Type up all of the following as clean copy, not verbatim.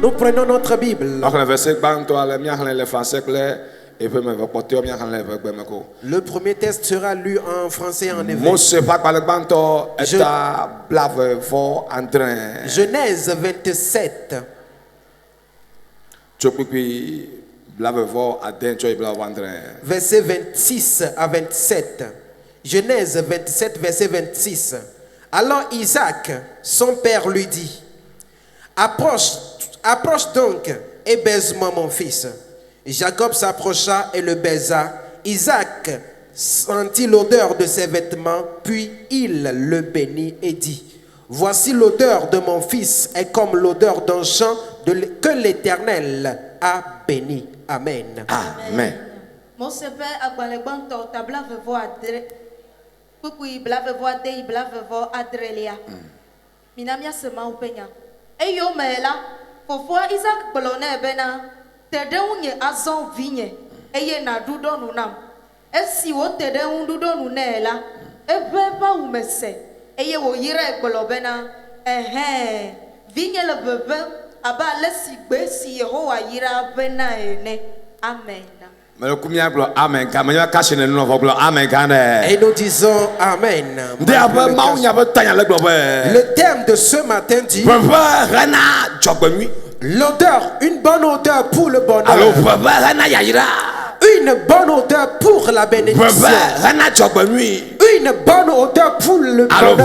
Nous prenons notre Bible. Le premier texte sera lu en français et en hébreu. Genèse 27. Verset 26 à 27. Genèse 27, verset 26. Alors Isaac, son père, lui dit: Approche donc et baise-moi mon fils. Jacob s'approcha et le baisa. Isaac sentit l'odeur de ses vêtements, puis il le bénit et dit: Voici l'odeur de mon fils est comme l'odeur d'un champ que l'Éternel a béni. Amen. Amen. Eyo mela fofo Isaac bolone bena tede unye azon vinye eye na dudo nunam esi wo tede undudo nunela ebeba umese eye wo yire bolobena vinye le bebe aba lesi gbe si Yehowa yira bena ene. Amen. Et nous disons Amen. Le terme de ce matin dit l'odeur, une bonne odeur pour le bonheur, une bonne odeur pour la bénédiction, une bonne odeur pour le bonheur,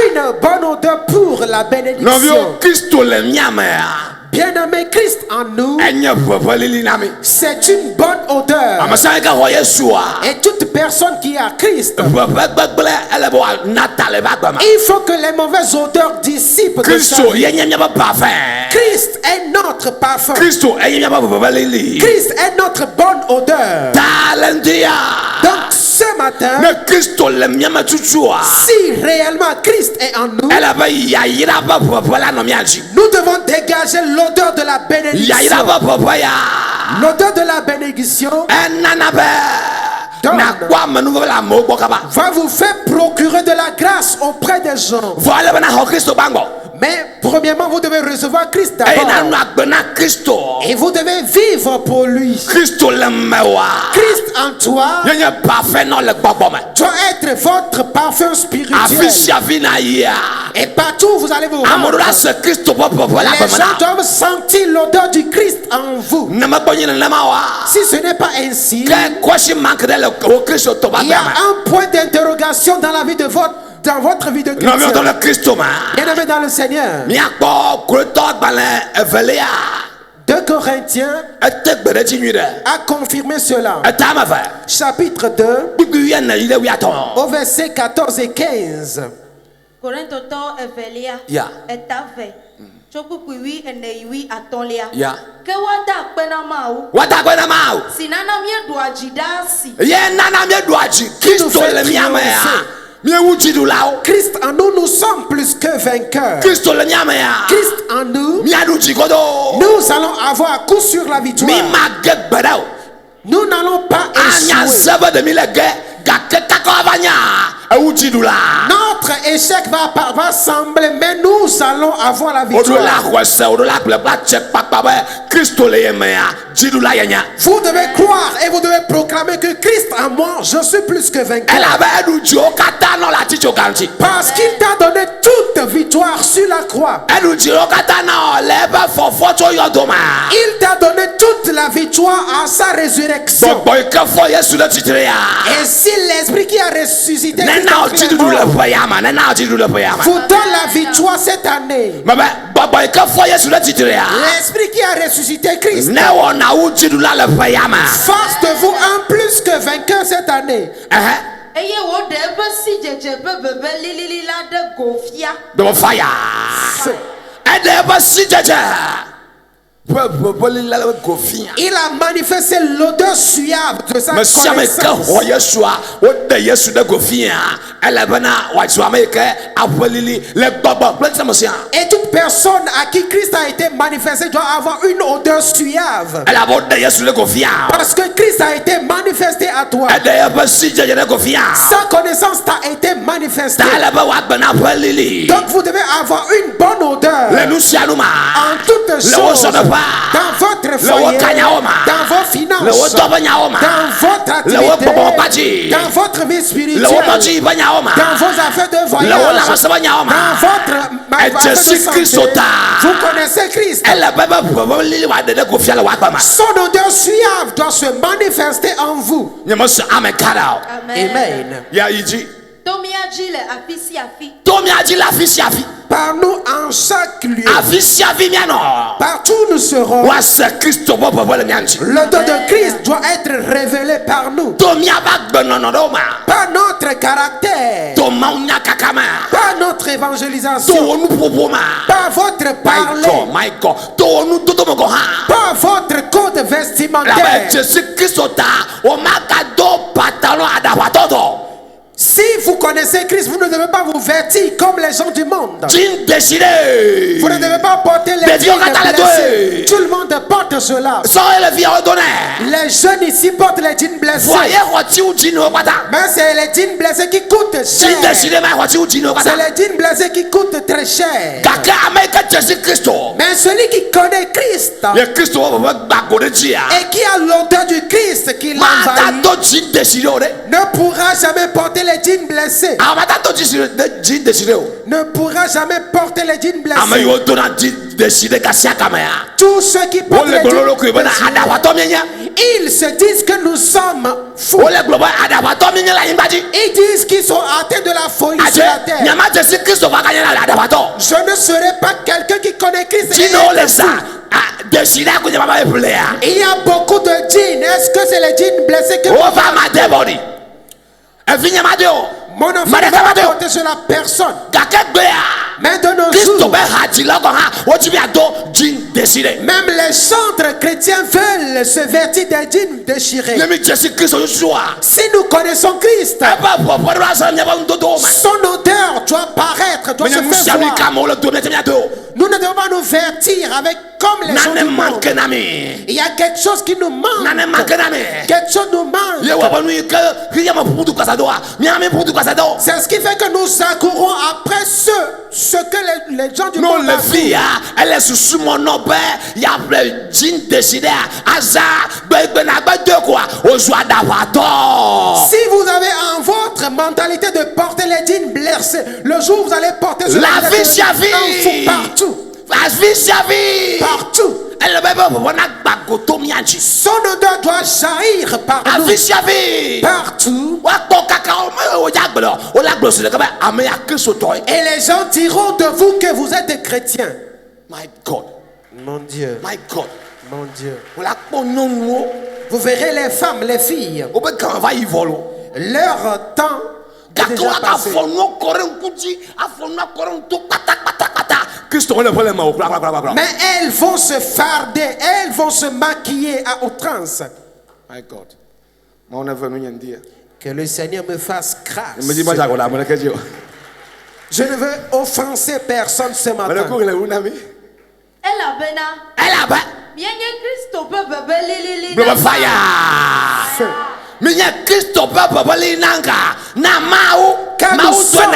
une bonne odeur pour la bénédiction. Bien-aimé, Christ en nous, c'est une bonne odeur. Et toute personne qui a Christ, il faut que les mauvaises odeurs dissipent de sa vie. Christ est notre parfum. Christ est notre bonne odeur. Donc ce matin, si réellement Christ est en nous, nous devons dégager l'odeur de la bénédiction. L'odeur de la bénédiction va vous faire procurer de la grâce auprès des gens. Mais premièrement, vous devez recevoir Christ d'abord. Et vous devez vivre pour lui. Christ en toi doit être votre parfum spirituel. Et partout où vous allez vous rendre, les gens doivent sentir l'odeur du Christ en vous. Si ce n'est pas ainsi, il y a un point d'interrogation dans la vie de votre vie de chrétien. Bien-aimé dans le Seigneur. 2 Corinthiens a confirmé cela. Chapitre 2, au verset 14 et 15. Christ en nous, nous sommes plus que vainqueurs. Christ en nous, nous allons avoir à coup sur la victoire. Nous n'allons pas échouer. Notre échec va sembler, mais nous allons avoir la victoire. Vous devez croire et vous devez proclamer que Christ en moi, je suis plus que vainqueur. Parce qu'il t'a donné toute victoire sur la croix. Il t'a donné toute la victoire à sa résurrection. Et si l'esprit qui a ressuscité Christ vous donne la victoire cette année, l'esprit qui a ressuscité Christ fasse de vous un plus que vainqueur cette année. Il a manifesté l'odeur suave de sa connaissance. Et toute personne à qui Christ a été manifesté doit avoir une odeur suave. Parce que Christ a été manifesté à toi. Sa connaissance t'a été manifestée. Donc vous devez avoir une bonne odeur en toutes choses. Dans votre foyer, dans vos finances, dans votre activité, dans votre vie spirituelle, dans vos affaires de voyage, dans votre affaire de santé. Vous connaissez Christ. Son odeur suave doit se manifester en vous. Amen. Par nous en chaque lieu. Partout nous serons. L'odeur de Christ doit être révélé par nous. Par notre caractère. Par notre évangélisation. Par votre parler. Par votre code vestimentaire. Si vous connaissez Christ, vous ne devez pas vous vêtir comme les gens du monde. Vous ne devez pas porter les jeans blessés. Tout le monde porte cela. Les jeunes ici portent les jeans blessés. Mais c'est les jeans blessés qui coûtent cher. C'est les jeans blessés qui coûtent très cher. Mais celui qui connaît Christ et qui a l'odeur du Christ qui l'envahit ne pourra jamais porter les jeans blessés. Ne pourra jamais porter les jeans blessés. Tous ceux qui portent les jeans blessés, ils se disent que nous sommes fous. Ils disent qu'ils sont atteints de la folie sur la terre. Je ne serai pas quelqu'un qui connaît Christ. Il y a beaucoup de jeans. Est-ce que c'est les jeans blessés que mon enfant va porter sur la personne? Mais de nos jours, même les centres chrétiens veulent se vêtir des jeans déchirés. Si nous connaissons Christ, son odeur doit paraître, doit se faire voir. Nous ne devons pas nous vêtir avec comme les gens du monde. Il y a quelque chose qui nous manque. Quelque chose nous manque. C'est ce qui fait que nous accourons après ce que les gens du monde ont. Si vous avez en votre mentalité de porter les jeans blessés, le jour où vous allez porter ce partout. Partout. Son odeur doit jaillir partout. Et les gens diront de vous que vous êtes des chrétiens. My God. Mon Dieu. My God. Mon Dieu. Vous verrez les femmes, les filles. Leur temps est déjà passé. Mais elles vont se farder, elles vont se maquiller à outrance. My God. Que le Seigneur me fasse grâce. Je ne veux offenser personne ce matin. Car nous sommes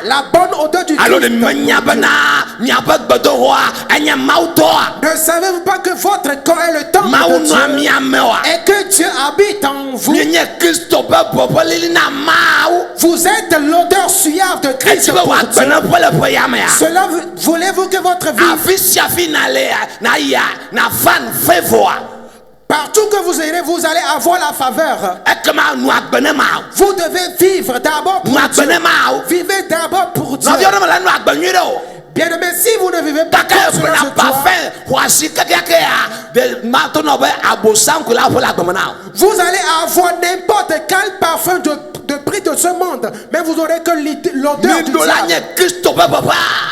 la bonne odeur du Christ. Ne savez-vous pas que votre corps est le temple de Dieu et que Dieu habite en vous? Vous êtes l'odeur suave de Christ pour Dieu. Cela voulez-vous que votre vie, partout que vous irez, vous allez avoir la faveur. Vous devez vivre d'abord pour Dieu. Vivez d'abord pour Dieu. Bien aimé, si vous ne vivez pas comme cela, vous allez avoir n'importe quel parfum de de prix de ce monde, mais vous aurez que l'odeur du diable.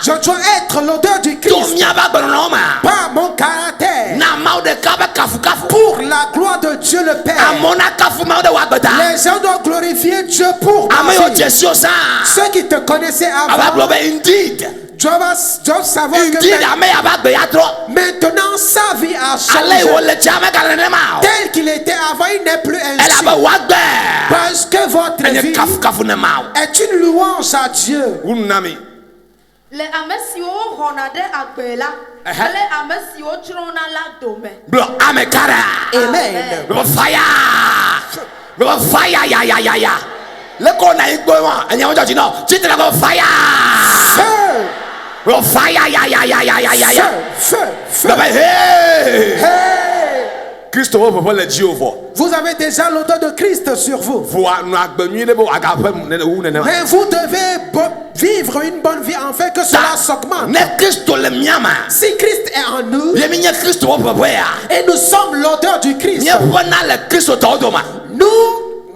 Je dois être l'odeur du Christ. Pas mon caractère. Pour la gloire de Dieu le Père. Les gens doivent glorifier Dieu pour ma vie. Ceux qui te connaissaient avant doivent savoir que maintenant sa vie a changé. Tel qu'il était avant, il n'est plus ainsi. Parce que votre vie est une louange à Dieu. Les amesiwo honade agbela, les amesiwo trona la dome. Amen. Fire, ya. Let go na igbo and you want to know. Chitla go fire. Fire, ya. Feu. Hey. Christo, vous avez déjà l'odeur de Christ sur vous. Mais vous devez vivre une bonne vie afin que cela s'augmente. Si Christ est en nous, et nous sommes l'odeur du Christ,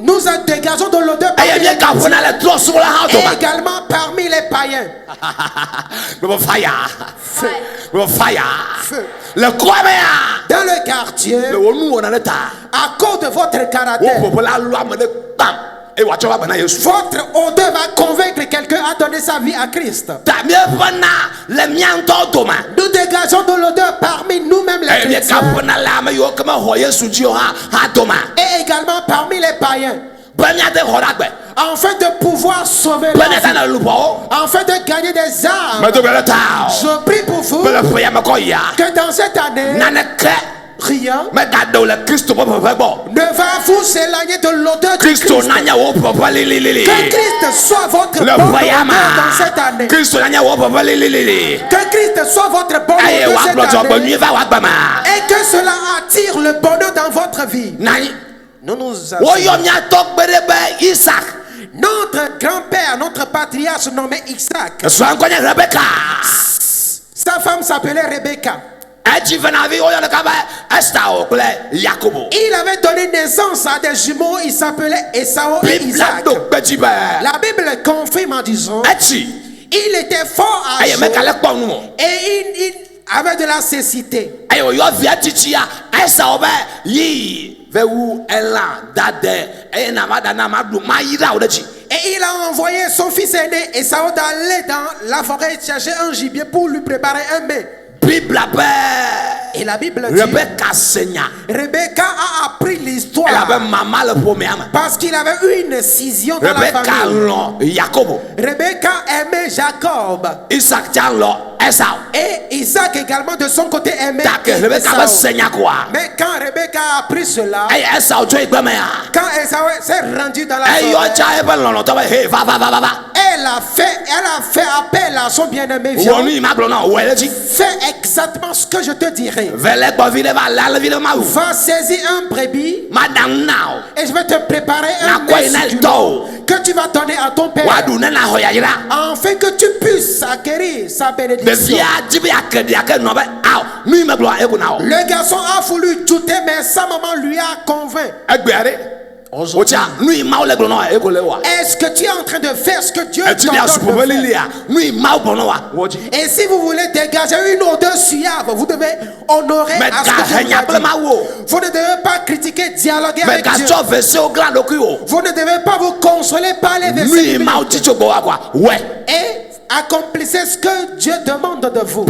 nous dégageons de l'odeur parmi les chrétiens et également parmi les païens. Feu. Dans le quartier, à cause de votre caractère, votre odeur va convaincre quelqu'un à donner sa vie à Christ. Nous dégageons de l'odeur parmi nous-mêmes les chrétiens et également parmi les païens. Afin de pouvoir sauver la vie, afin de gagner des âmes, je prie pour vous que dans cette année, rien ne va vous éloigner de l'odeur du Christ. Que Christ soit votre bon odeur dans cette année. Que Christ soit votre bon odeur cette année. Et que cela attire le bonheur dans votre vie. Nous notre grand-père, notre patriarche nommé Isaac. Sa femme s'appelait Rebecca. Il avait donné naissance à des jumeaux, ils s'appelaient Esau et Isaac. La Bible confirme en disant il était fort âgé et il avait de la cécité. Et il a envoyé son fils aîné Esau d'aller dans la forêt chercher un gibier pour lui préparer un mets. Et la Bible dit Rebecca a appris l'histoire parce qu'il avait eu une scission dans la famille. Rebecca aimait Jacob et Isaac également de son côté aimait Esau. Mais quand Rebecca a appris cela, quand Esau s'est rendu dans la forêt, elle a fait appel à son bien-aimé. Fais exactement ce que je te dirai. Va saisir un brebis et je vais te préparer un mets que tu vas donner à ton père afin que tu puisses acquérir sa bénédiction. Le garçon a voulu douter, mais sa maman lui a convaincu. Est-ce que tu es en train de faire ce que Dieu t'ordonne de faire? Et si vous voulez dégager une odeur suave, vous devez honorer à ce que Dieu vous a dit. Vous ne devez pas critiquer, dialoguer avec Dieu. Vous ne devez pas vous consoler par les versets. Et accomplissez ce que Dieu demande de vous.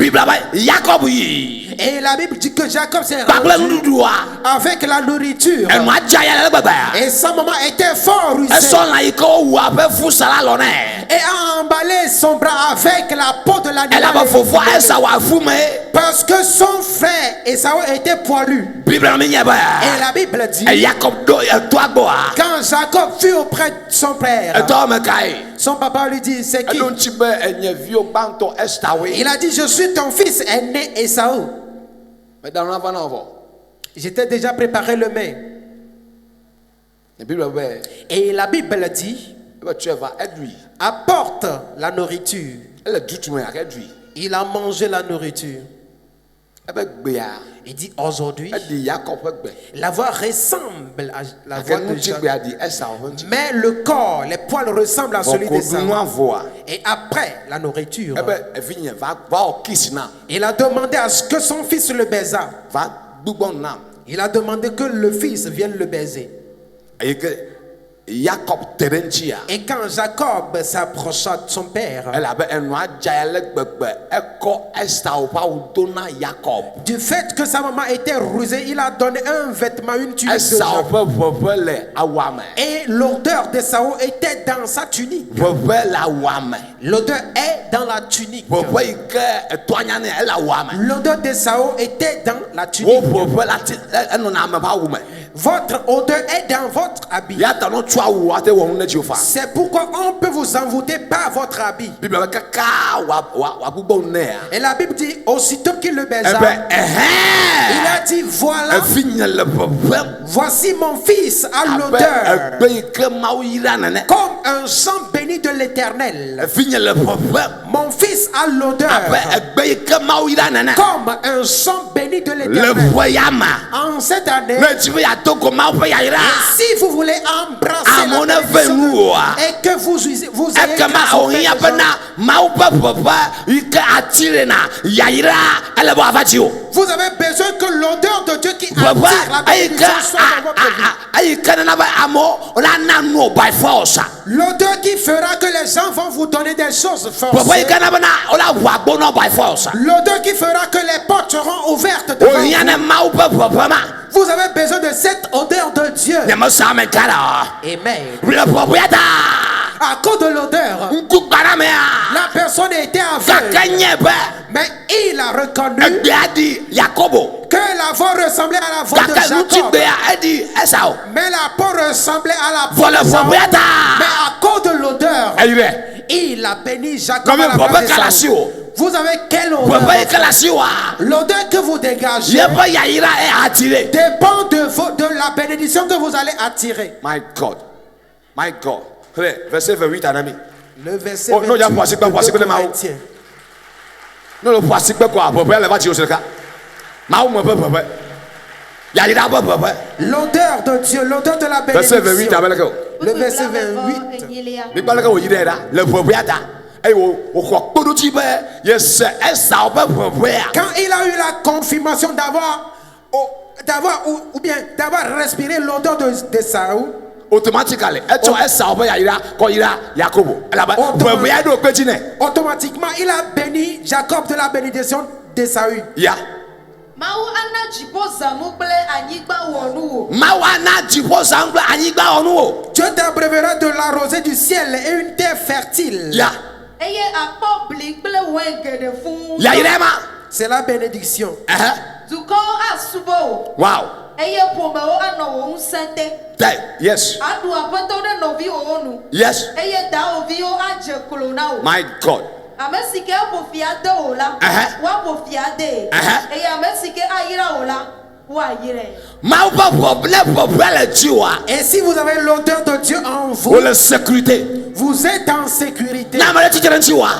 Et la Bible dit que Jacob s'est rendu avec la nourriture. Et sa maman était fort rusée. Et a emballé son bras avec la peau de l'animal. Parce que son frère Esau était poilu. Et la Bible dit quand Jacob fut auprès de son père, son papa lui dit c'est qui? Il a dit je suis ton fils aîné Esau. J'étais déjà préparé le mets. Et la Bible dit apporte la nourriture. Il a mangé la nourriture. Il dit aujourd'hui, la voix ressemble à la voix de Jacob. Mais le corps, les poils ressemblent à celui d'Ésaü. Et après la nourriture, il a demandé à ce que son fils le baisât. Il a demandé que le fils vienne le baiser. Et quand Jacob s'approcha de son père, du fait que sa maman était rusée, il a donné un vêtement, une tunique de Jacob. Et l'odeur d'Ésaü était dans sa tunique. L'odeur est dans la tunique. L'odeur d'Ésaü était dans la tunique. Votre odeur est dans votre habit. C'est pourquoi on peut vous envoûter par votre habit. Et la Bible dit, aussitôt qu'il le baisa, il a dit, voilà, voici mon fils à l'odeur comme un champ béni de l'Éternel. Mon fils a l'odeur comme un champ béni de l'Éternel. En cette année, et si vous voulez embrasser la bénédiction et que vous ayez grâce au vous avez besoin que l'odeur de Dieu qui attire la bénédiction soit dans votre vie. L'odeur qui fera que les gens vont vous donner des choses forcées. L'odeur qui fera que les portes seront ouvertes devant vous. Vous avez besoin de cette odeur de Dieu. Amen. À cause de l'odeur, la personne était aveugle. Mais il a reconnu que la voix ressemblait à la voix de Jacob. Mais la peau ressemblait à la peau de Jacob. Mais à cause de l'odeur, il a béni Jacob à la place d'Ésaü. Vous avez quelle odeur? L'odeur que vous dégagez dépend de la bénédiction que vous allez attirer. My God. My God. Verset 28 à Nami. Le verset 28 de Corinthiens. Non, le poisson quoi? L'odeur de Dieu, l'odeur de la bénédiction. Verset 28 avec le verset 28. Quand il a eu la confirmation d'avoir respiré l'odeur d'Ésaü, automatiquement, il a béni Jacob de la bénédiction d'Ésaü. Yeah. Dieu t'abreuvera de la rosée du ciel et une terre fertile. Yeah. C'est la bénédiction. Wow. Yes. Yes. My God. Et si vous avez l'odeur de Dieu en vous, vous êtes en sécurité.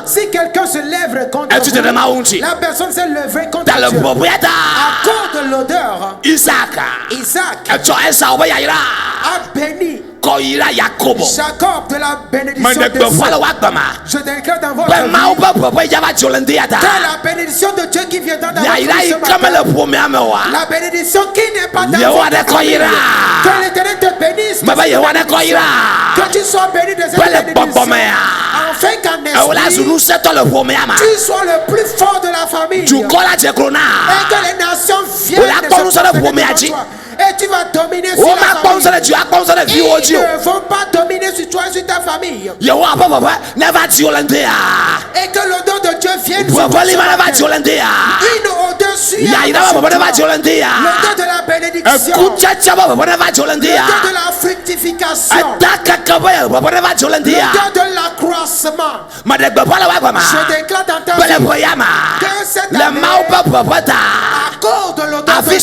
Si quelqu'un se lève contre vous, la personne s'est levée contre Dieu. À cause de l'odeur, Isaac a béni Jacob de la bénédiction de Dieu. Je déclare dans votre vie que la bénédiction de Dieu qui vient dans votre vie ce matin, la bénédiction qui n'est pas dans votre vie, que l'Éternel te bénisse, que tu sois béni de cette bénédiction, afin qu'en esprit tu sois le plus fort de la famille et que les nations viennent de toi. Et tu vas dominer sur la famille. Ils ne vont pas dominer sur toi et sur ta famille. Et que l'odeur de Dieu vienne sur toi. Une odeur suave. L'odeur de la bénédiction. L'odeur de la fructification. L'odeur de l'accroissement. Je déclare dans ta vie que cette année, à cause de l'odeur de Dieu,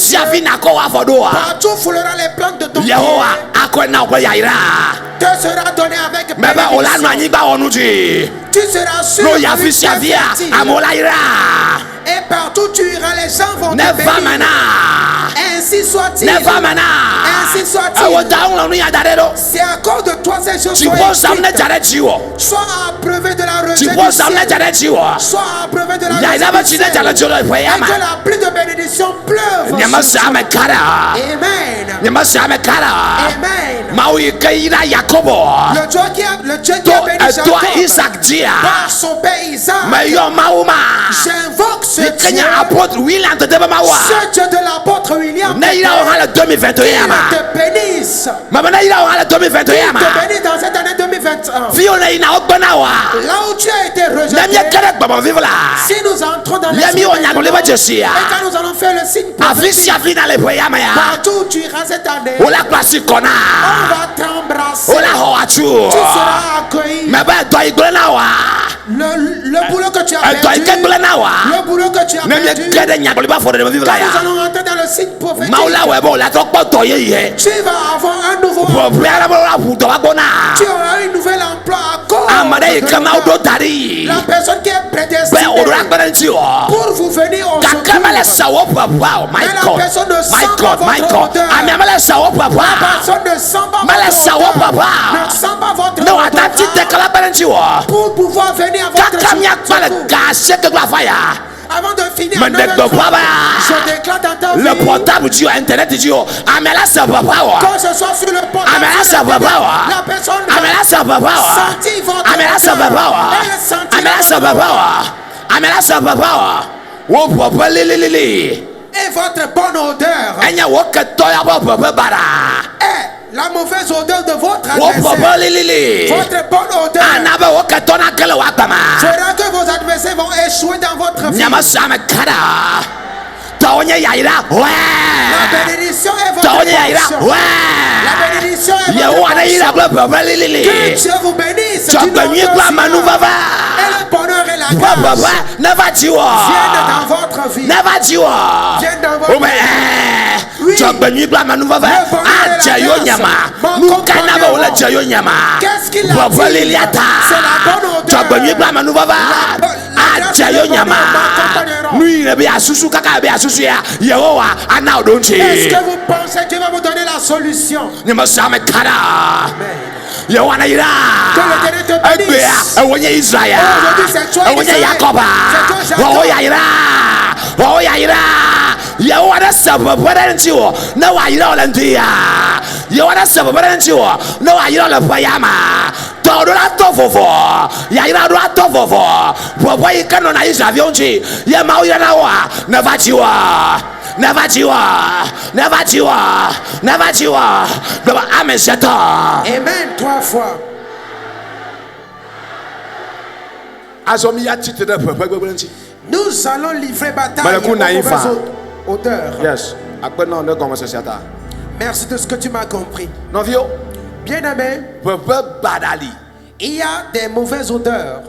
tu fouleras les plantes de ton pied. Te sera donné avec bénédiction. Tu seras sûr. Et partout tu iras, les gens vont te bénir. Ainsi soit-il. Ainsi soit-il. C'est à cause de toi ces choses sont écrites. Sois approuvé de la rejet du ciel. Sois approuvé de la rejet du ciel. Et que la pluie de bénédiction pleuve. Amen. Amen. Le Dieu qui a béni Jacob par son père Isaac. J'invoque ce Dieu. Ce Dieu de l'apôtre William. Qu'il te bénisse. Qu'il te bénisse dans cette année 2021. Là où tu as été rejeté. Si nous entrons dans l'esprit et quand nous allons faire le signe prophétique, partout où tu iras cette année, on va t'embrasser. Tu seras accueilli. Le boulot que tu as perdu, le boulot que tu as perdu, quand nous allons rentrer dans le signe prophétique, tu vas avoir un nouveau emploi. Tu auras un nouvel emploi à cause de la personne qui est prédestinée pour vous venir au secours. Mais la personne ne sent pas votre odeur. La personne ne sent pas votre odeur. Ne sent pas votre odeur. Pour pouvoir venir à votre secours. Avant de finir, je déclare dans ta vie, le portable du internet du amela sa papa quand ce soit sur le portable, amela sa papa la personne amela sa papa sentir votre amela sa papa amela sa papa amela sa papa wo papa lelelele et votre bonne odeur enya wo ketoya papa bara la mauvaise odeur de votre adversaire, votre bonne odeur fera que vos adversaires vont échouer dans votre vie. La bénédiction est votre portion. La bénédiction est votre portion. Que Dieu vous bénisse. Et le bonheur et la grâce viennent dans votre vie. Viennent dans votre vie. Oui. Qu'est-ce qu'il a dit? C'est la bonne odeur. Est-ce que vous pensez que Dieu va vous donner la solution? Amen. Que le Dieu te bénisse. Aujourd'hui c'est toi Israël. C'est toi Amen, 3 fois. Nous allons livrer bataille aux mauvaises odeurs. Yes. Merci de ce que tu m'as compris. Bien aimé, il y a des mauvaises odeurs.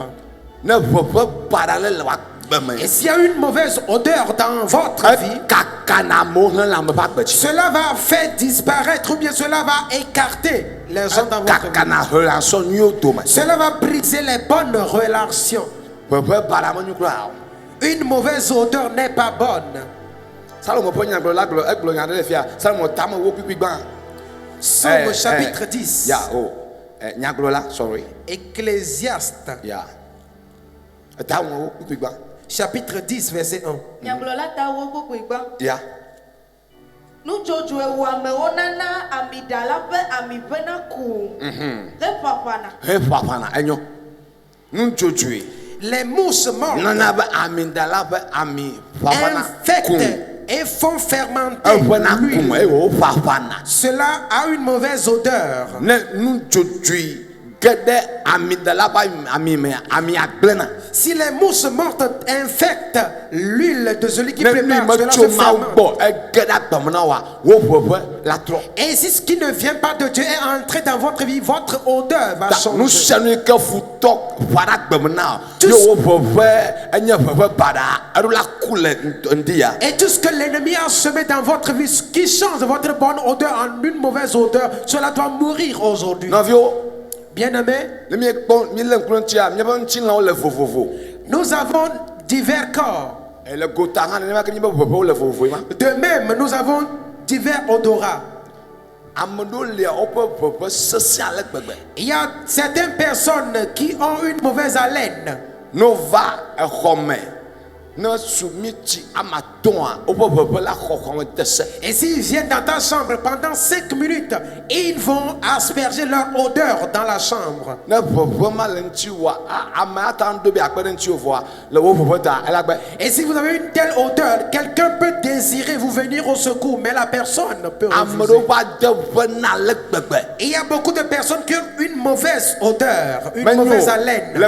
Et s'il y a une mauvaise odeur dans votre vie, cela va faire disparaître ou bien cela va écarter les gens dans votre vie. Cela va briser les bonnes relations. Une mauvaise odeur n'est pas bonne. Psaume chapitre 10. Ecclésiaste. Chapitre 10, verset 1. Les mousses mortes infectent et font fermenter l'huile. Cela a une mauvaise odeur. Si les mousses mortes infectent l'huile de celui qui prépare, cela se fermente. Et si ce qui ne vient pas de Dieu est entré dans votre vie, votre odeur va changer. Et tout ce que l'ennemi a semé dans votre vie, ce qui change votre bonne odeur en une mauvaise odeur, cela doit mourir aujourd'hui. Bien aimé, nous avons divers corps. De même, nous avons divers odorats. Il y a certaines personnes qui ont une mauvaise haleine. Et s'ils viennent dans ta chambre pendant 5 minutes, ils vont asperger leur odeur dans la chambre. Et si vous avez une telle odeur, quelqu'un peut désirer vous venir au secours, mais la personne peut refuser. Et il y a beaucoup de personnes qui ont une mauvaise odeur, une mauvaise haleine.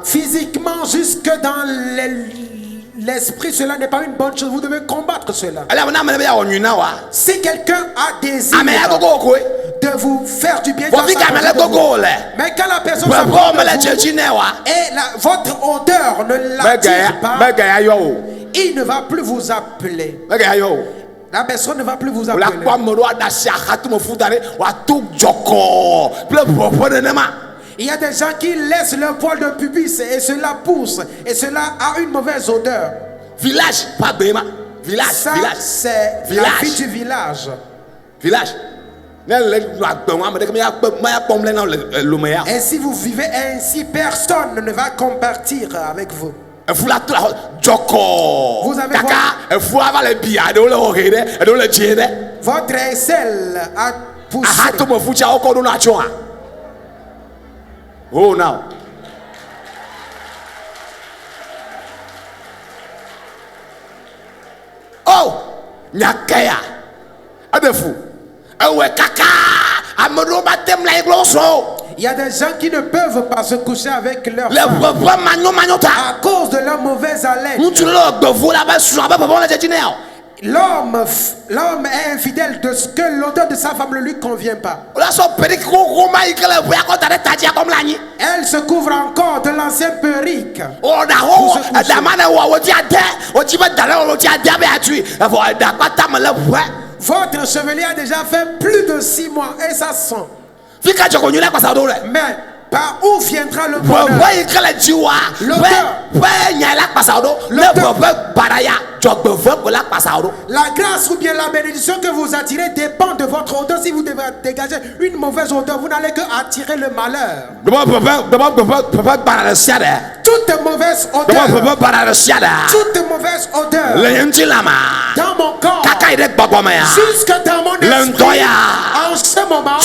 Physiquement, jusque dans l'esprit, cela n'est pas une bonne chose. Vous devez combattre cela. Si quelqu'un a désir de vous faire du bien, mais quand la personne s'approche de vous et votre odeur ne l'attire pas, il ne va plus vous appeler. La personne ne va plus vous appeler. Il y a des gens qui laissent leur poil de pubis et cela pousse et cela a une mauvaise odeur. Village, pas Béma. Village, ça, village. C'est la vie du village. Village. Et si vous vivez ainsi, personne ne va compartir avec vous. Vous avez votre aisselle a poussé. Oh now. Oh, nyakaya. Adefu. Ewe kaka. Amero batem la igloso. Il y a des gens qui ne peuvent pas se coucher avec leur femme à cause de leur mauvaise haleine. L'homme est infidèle de ce que l'odeur de sa femme ne lui convient pas. Elle se couvre encore de l'ancien perruque. Votre chevalier a déjà fait plus de 6 mois et ça sent. Mais par où viendra le bonheur? La grâce ou bien la bénédiction que vous attirez dépend de votre odeur. Si vous devez dégager une mauvaise odeur, vous n'allez que attirer le malheur. Toute mauvaise odeur, toute mauvaise odeur dans mon corps, jusque dans mon esprit, en ce moment,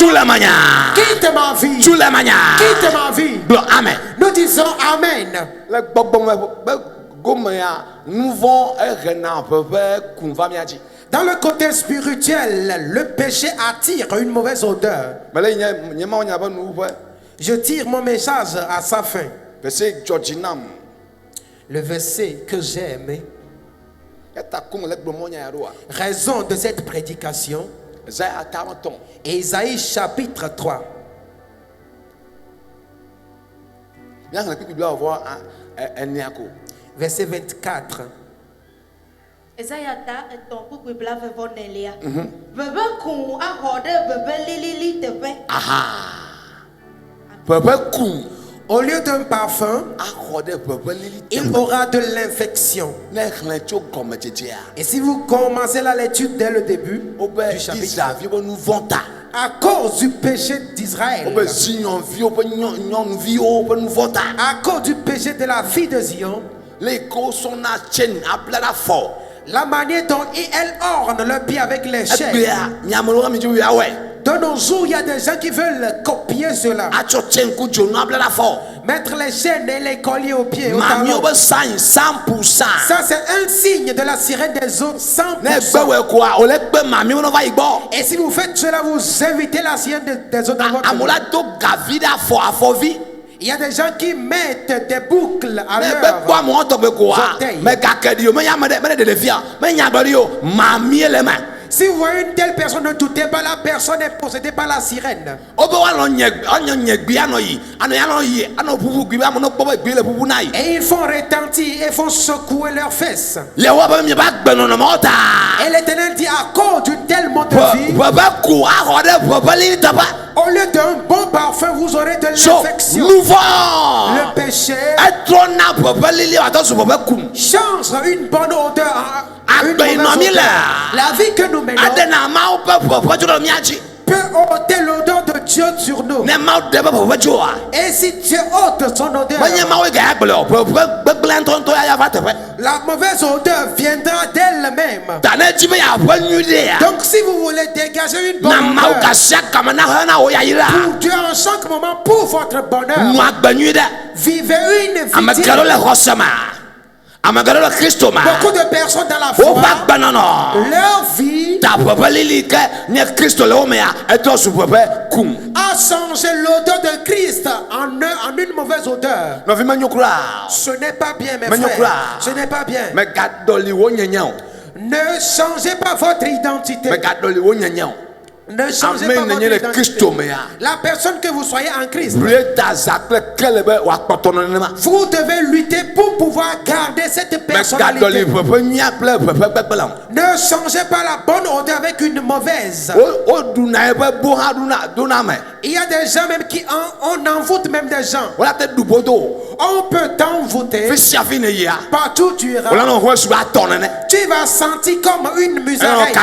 quitte ma vie, quitte ma vie. Amen. Nous disons Amen. Dans le côté spirituel, le péché attire une mauvaise odeur. Je tire mon message à sa fin. Le verset que j'ai aimé. Raison de cette prédication. Ésaïe chapitre 3. Verset 24. Au lieu d'un parfum, il aura de l'infection. Et si vous commencez la lecture dès le début du chapitre, à cause du péché d'Israël, à cause du péché de la fille de Zion, la manière dont elle orne le pied avec les chaînes. De nos jours, il y a des gens qui veulent copier cela. Mettre les chaînes et les colliers aux pieds. Ça, c'est un signe de la sirène des eaux 100%. Et si vous faites cela, vous invitez la sirène des eaux dans votre vie. Il y a des gens qui mettent des boucles à leur orteil. Si vous voyez une telle personne, ne doutez pas, la personne est possédée par la sirène. Et ils font retentir et font secouer leurs fesses. Et l'Éternel dit à cause d'une telle mode de vie, au lieu d'un bon parfum, vous aurez de l'infection. Le péché change une bonne odeur à une mauvaise odeur. La vie que nous menons peut ôter l'odeur de Dieu sur nous. Et si Dieu ôte son odeur, la mauvaise odeur viendra d'elle-même. Donc si vous voulez dégager une bonne odeur pour Dieu en chaque moment, pour votre bonheur, vivez une vie digne. Beaucoup de personnes dans la foi, leur vie a changé l'odeur de Christ en une mauvaise odeur. Ce n'est pas bien, mes frères. Ce n'est pas bien. Ne changez pas votre identité. Ne changez pas votre identité. La personne que vous soyez en Christ, vous devez lutter pour pouvoir garder cette personnalité. Ne changez pas la bonne odeur avec une mauvaise. Il y a des gens même qui on envoûte même des gens. On peut t'envoûter. Partout tu iras. Tu vas sentir comme une musaraigne.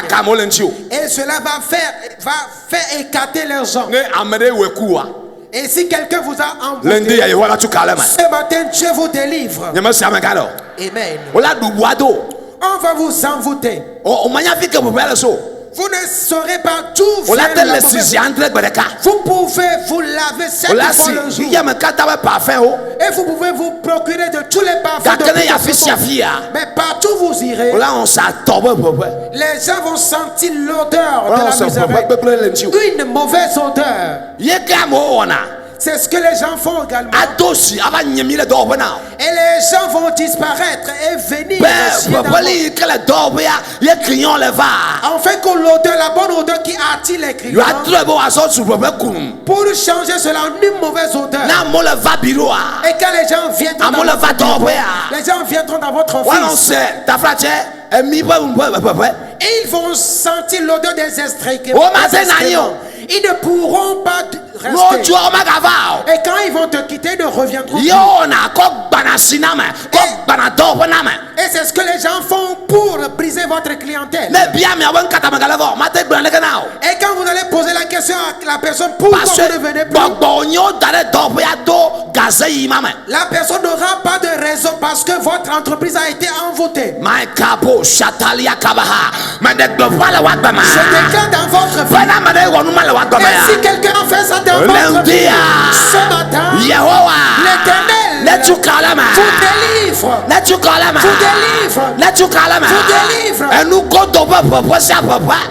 Et cela va faire écarter leurs gens. Et si quelqu'un vous a envoûté, ce matin Dieu vous délivre. Amen. On va vous envoûter. Vous ne saurez pas tout faire la mauvaise. Vous pouvez vous laver 7 fois le jour. Et vous pouvez vous procurer de tous les parfums de mais partout vous irez, les gens vont sentir l'odeur de la misère. Une mauvaise odeur. C'est ce que les gens font également. Et les gens vont disparaître et venir. Enfin que l'odeur, la bonne odeur qui attire les clients, pour changer cela en une mauvaise odeur. Et quand les gens viendront dans votre les gens viendront dans votre office, et ils vont sentir l'odeur des excréments. Ils ne pourront pas rester. Et quand ils vont te quitter, ils ne reviendront plus. Et c'est ce que les gens font pour briser votre clientèle. Et quand vous allez poser la question à la personne, pourquoi vous ne venez plus, la personne n'aura pas de raison parce que votre entreprise a été envoûtée. Je déclare dans votre vie. Et si quelqu'un a fait ça dans votre vie, ce matin, l'Éternel vous délivre.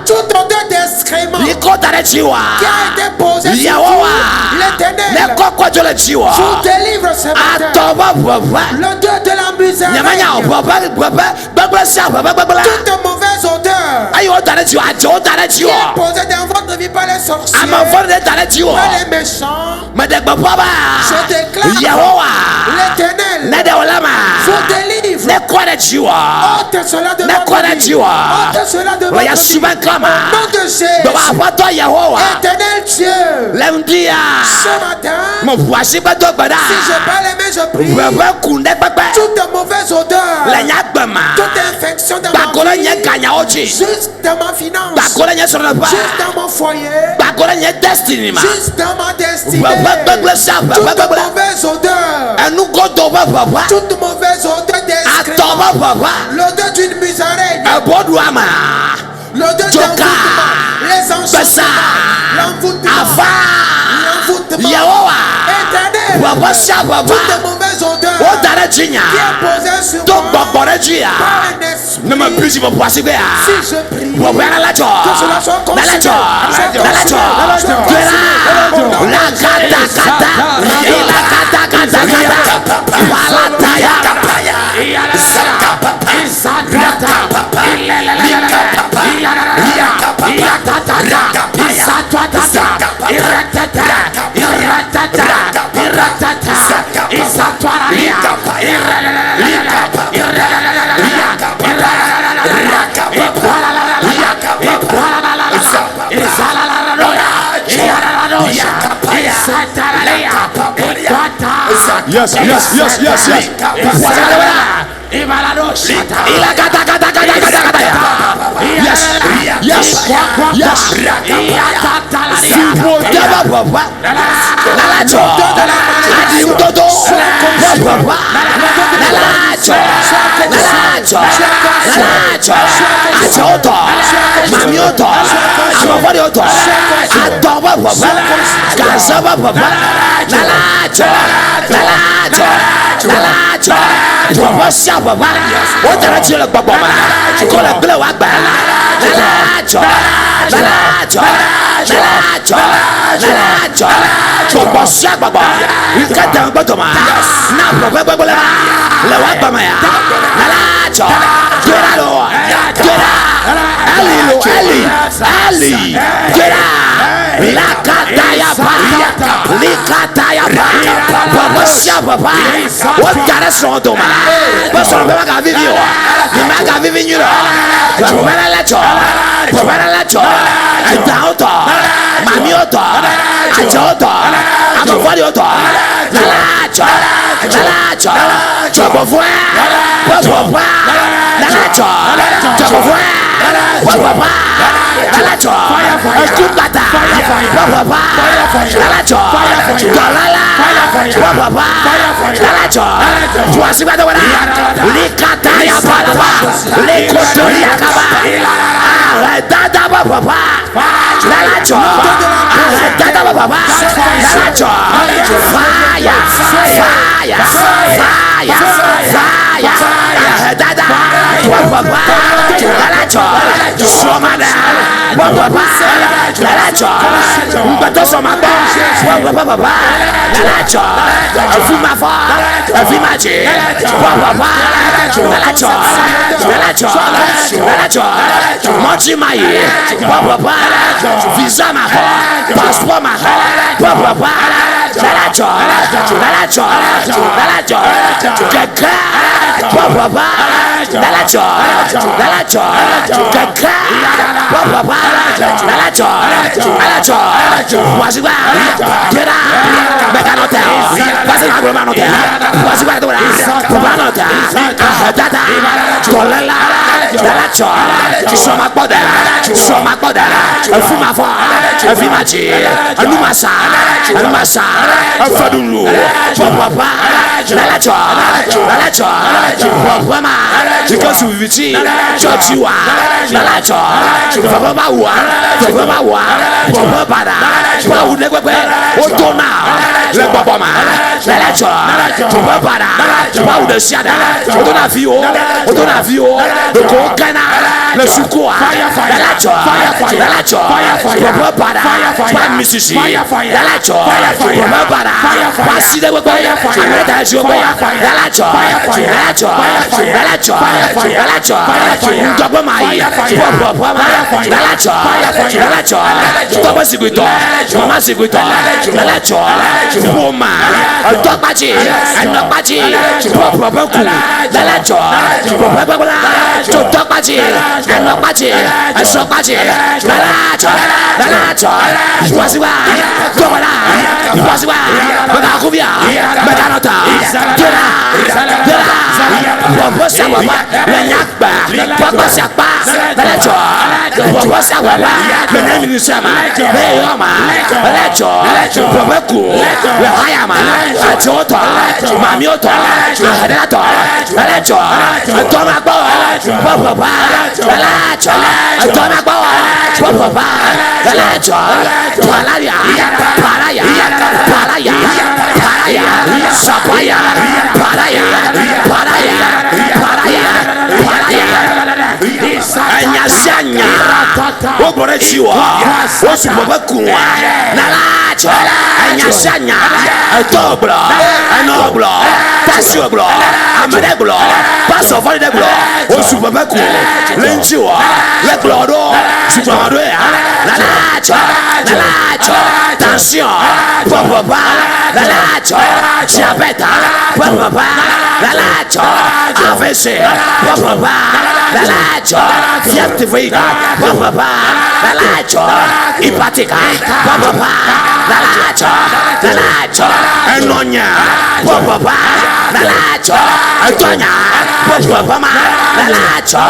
Toute odeur d'excrément qui a été posée sur vous, l'Éternel vous délivre ce matin. L'odeur de la misère, toute mauvaise odeur qui est posée dans votre vie par les sorciers, par les méchants, je déclare l'Éternel vous délivre. Ôte cela de votre vie. Ôte cela de votre vie. Au nom de Jésus, Éternel Dieu, ce matin, si je parle mais je prie, toute mauvaise odeur, toute infection dans ma vie, juste dans ma finance, juste dans mon foyer, juste dans ma destinée, toute mauvaise odeur, toute mauvaise odeur d'excrément, l'odeur d'une musaraigne, l'odeur d'envoûtement, les enchantements, l'envoûtement, Éternel, toute mauvaise odeur qui est posée sur moi par un esprit. Si je prie, que cela soit consumé. Yes. AVC, papa, la lacho, fiat vehicle, papa, Nalacho, Ipatica, Papa, Nalacho, Enonia, Papa, Nalacho, Antonia, Papa, Nalacho,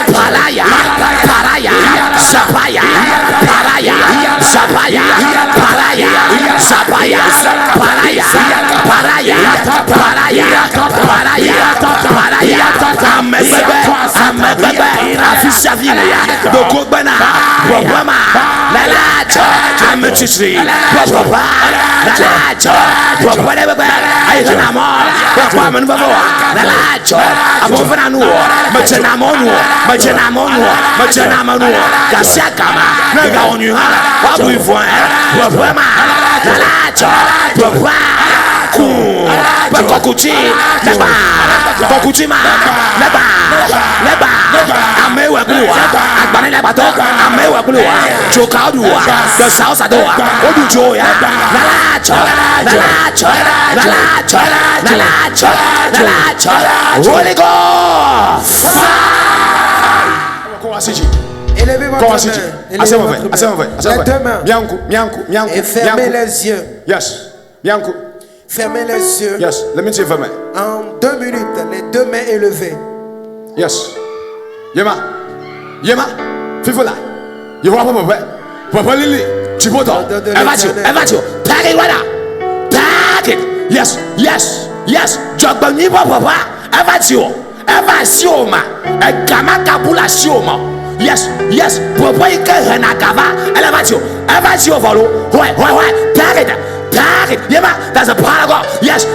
Paraya, Sapaya, Paraya, Sapaya, Paraya, Sapaya, Paraya, Paraya, Kokuchi, Leba, Amewa Blue, Agbanela Batok, Amewa Blue, Chokadua, the South Adoa, Odujoya, Nalacho, Holy Ghost. Élevez votre main. Et fermez les yeux. Yes. Bianco. Fermez les yeux. Yes. Let me see for me. En 2 minutes, les 2 mains élevées. Yes. Yema. Fifola. You want Papa Lily. Chipoto. Evatio. Tag it right now. Tag it. Yes. Jogbani Papa. Evatio ma. Egama kabula sioma. Yes. Papa ike henakava. Evatio follow. Why. Tag it. Yema. That's a part of God. Yes.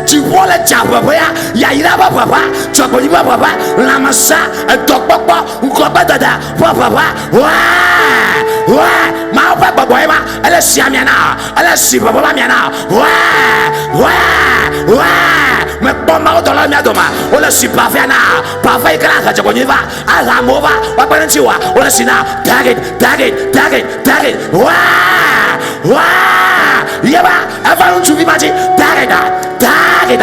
Chipola Chapapa. Yaira Papa. Chogbani Papa. Lamasa. And Tokpapa. Ukopata. Papa. Why? My Papa Boyma. Let's see Miana. Let's see Papa Miana. Why? Me bomba o dollar miadoma. Ola si pafiana. Pafai kala chakoniva. Alamova. Wapanchiwa. Ola sina. Tag it. Why? Yeba. Everyone to be magic. Tag it.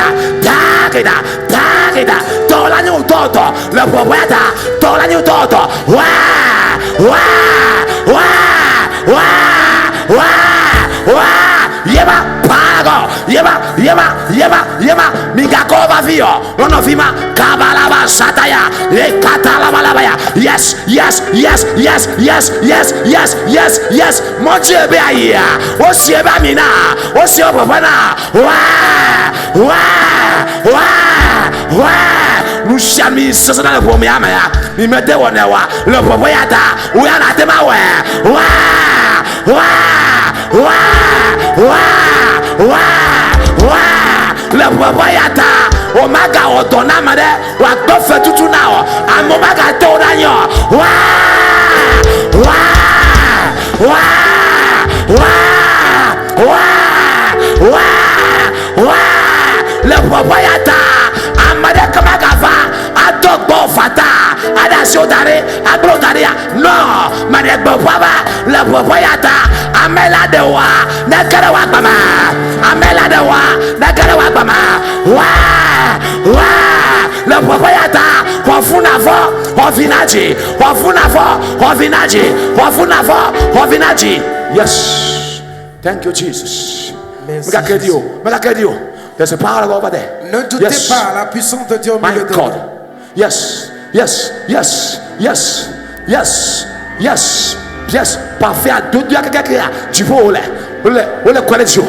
Tola new toto. La poeta. Tola new toto. Why? Yeba, Parago, Yeba, Migakova Vio, Ronofima, Kabalaba Sataya, Katalabalabaya, yes, Monte Beaya, Osieba Mina, Osiobana, Luciami Sasana Pomiamaya, Nimedewanewa, Lopoyata, Uyanatemawe, Le Poyata, Omaga Otonamade, Wakofe Tutunao, and Momaga Todanyo, Le Poyata, Amade Kamagava, Adogbo Fata, Adasiodare, Abrodaria, no, Made Bobaba, Le Poyata, Amela Dewa, Nakarabama, Le Poyata, Wafinaji. Yes. Thank you, Jesus. Merci. There's a power over there. Ne doutez pas la puissance de Dieu au milieu de God. nous. Yes. Parfait à deux dieux tu peux ole quality.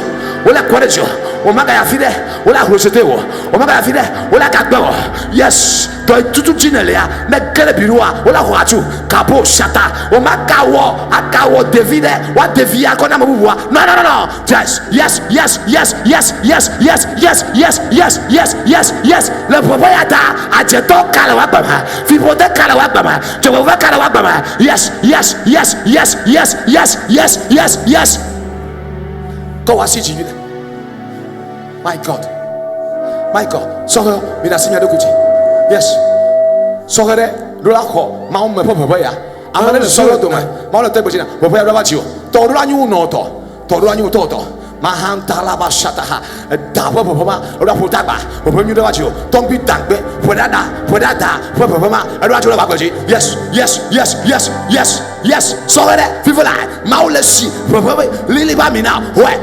Omaga ya fide, ola rejeté o. Omaga ya fide, ola kakbo. Yes, do tutu jinelea, na gele biruwa, ola hoatu, kabo shata. Omaga wo, akawo Davide, wa devia kona mabuwa. No. Yes. Le propriétaire a jeté kalawabama. Fibote kalawabama. Jehova kalawabama. Yes. Go asiji you. My God. Soho, midasinya dokuji. Yes. Soho de lako, maum papa ya. Amane soho doma. Maula tebojina. Papa ya rabacho. Toranyu no to. mahantala bashataha dabo papa rapotaba papa nyu dawacho tombi dangbe podada papa rajo bagoji yes so that people like maulesi papa lili ba mi now why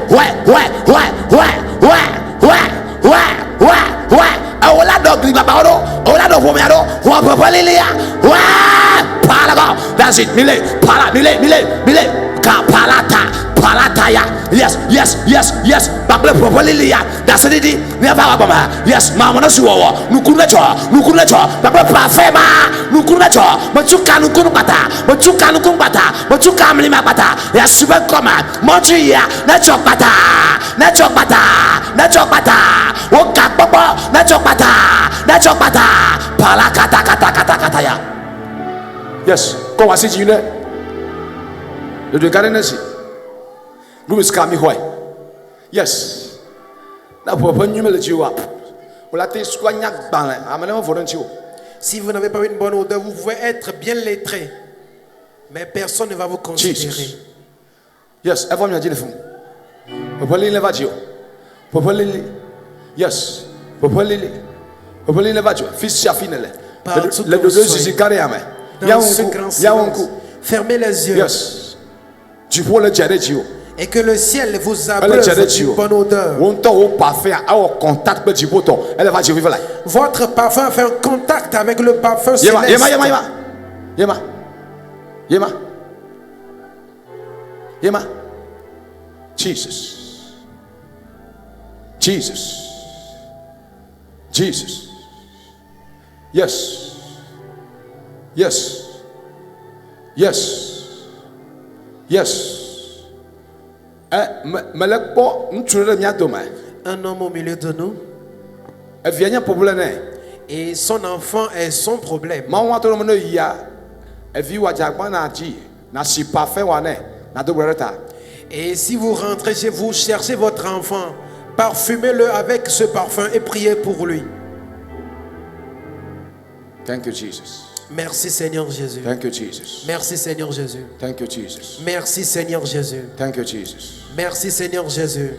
ola dog baba ola dog fomiado wa papa lilia wa palago that's it mile ka palataya yes bable properly ya that's it never abama yes mama no suwo nukuru cho bable parfema nukuru cho machuka mlima bata ya super koma mochi ya na chokbata o kakpopo na chokbata palakata ya yes ko wasiji ne le de gardeners nous scammy hoy yes na papa nyumele jiwa on la te soigna ban amana volontiers. Si vous n'avez pas une bonne odeur, vous pouvez être bien lettré, mais personne ne va vous considérer. Yes, everyone me dit le fond. Papa lili va dio. Papa lili. Yes. Papa lili va dio. Fils chafinele. Le deux c'est carré à main. Dans ce grand silence, fermez les yeux. Yes. Tu peux le gérer dio. Et que le ciel vous abreuve d'une bonne odeur. Votre parfum fait un contact avec le parfum céleste. Yema. Jesus. Yes. Un homme au milieu de nous. Et son enfant est son problème. Et si vous rentrez chez vous, cherchez votre enfant, parfumez-le avec ce parfum et priez pour lui. Thank you, Jesus. Merci Seigneur Jésus. Thank you, Jesus. Merci Seigneur Jésus. Thank you, Jesus. Merci Seigneur Jésus. Thank you, Jesus. Merci Seigneur Jésus.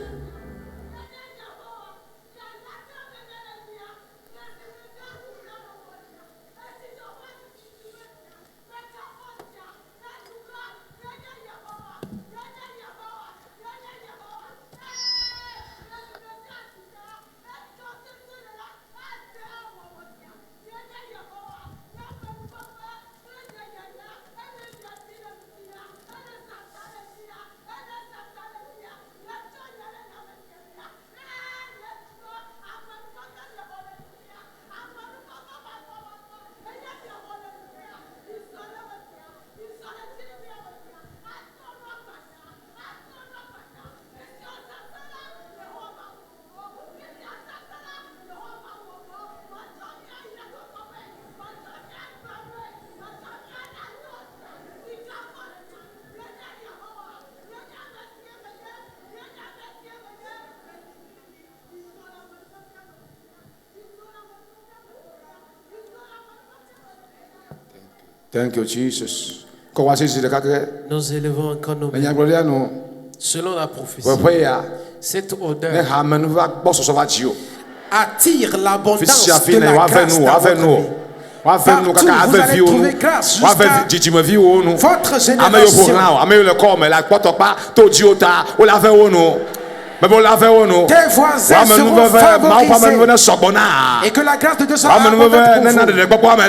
Thank you, Jesus. Nous élevons encore nos mains. Selon la prophétie, cette odeur attire l'abondance de la grâce dans votre vie. Partout, vous allez trouver grâce jusqu'à votre génération. Tes voisins seront favorisés. Et que la grâce de Dieu soit abondante pour vous.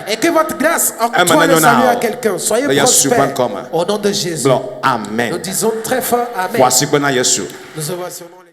Et que votre grâce octroie le salut à quelqu'un. Soyez prospères au nom de Jésus. Amen. Nous disons très fort Amen. Nous ovationnons